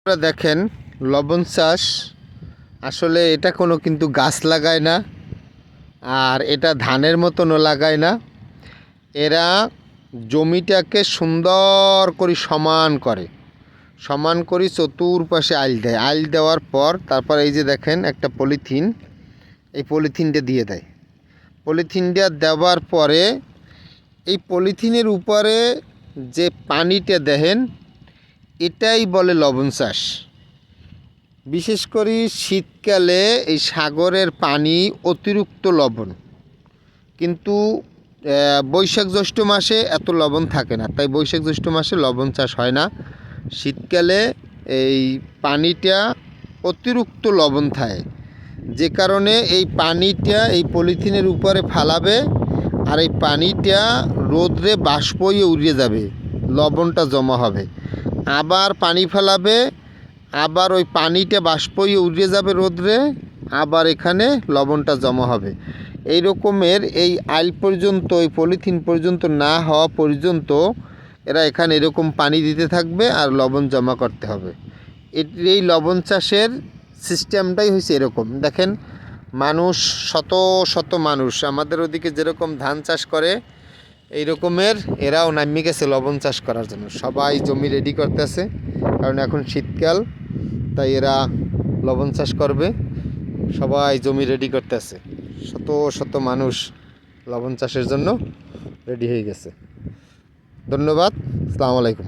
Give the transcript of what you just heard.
আপনারা দেখেন লবণ চাষ আসলে এটা কোনো কিন্তু গাছ লাগায় না, আর এটা ধানের মতনও লাগায় না। এরা জমিটাকে সুন্দর করে সমান করে চতুর্পাশে আইল দেয়। আইল দেওয়ার পর তারপর এই যে দেখেন একটা পলিথিন, এই পলিথিনটা দিয়ে দেয়। পলিথিনটা দেওয়ার পরে এই পলিথিনের উপরে যে পানিটা দেখেন এটাই বলে লবণ চাষ। বিশেষ করে শীতকালে এই সাগরের পানি অতিরিক্ত লবণ, কিন্তু বৈশাখ জ্যৈষ্ঠ মাসে এত লবণ থাকে না, তাই বৈশাখ জ্যৈষ্ঠ মাসে লবণ চাষ হয় না। শীতকালে এই পানিটা অতিরিক্ত লবণ থাকে, যে কারণে এই পানিটা এই পলিথিনের উপরে ফালাবে, আর এই পানিটা রোদ্রে বাষ্প হয়ে উড়িয়ে যাবে, লবণটা জমা হবে। আবার পানি ফেলাবে, আবার ওই পানিটা বাষ্প হয়ে উড়িয়ে যাবে রোদ্রে, আবার এখানে লবণটা জমা হবে। এই রকমের এই আইল পর্যন্ত, এই পলিথিন পর্যন্ত না হওয়া পর্যন্ত এরা এখানে এরকম পানি দিতে থাকবে আর লবণ জমা করতে হবে। এই লবণ চাষের সিস্টেমটাই হয়েছে এরকম। দেখেন মানুষ, শত শত মানুষ আমাদের ওদিকে যেরকম ধান চাষ করে এই রকমের এরাও নামি গেছে লবণ চাষ করার জন্য। সবাই জমি রেডি করতেছে, কারণ এখন শীতকাল, তাই এরা লবণ চাষ করবে। সবাই জমি রেডি করতেছে, শত শত মানুষ লবণ চাষের জন্য রেডি হয়ে গেছে। ধন্যবাদ, আসসালামু আলাইকুম।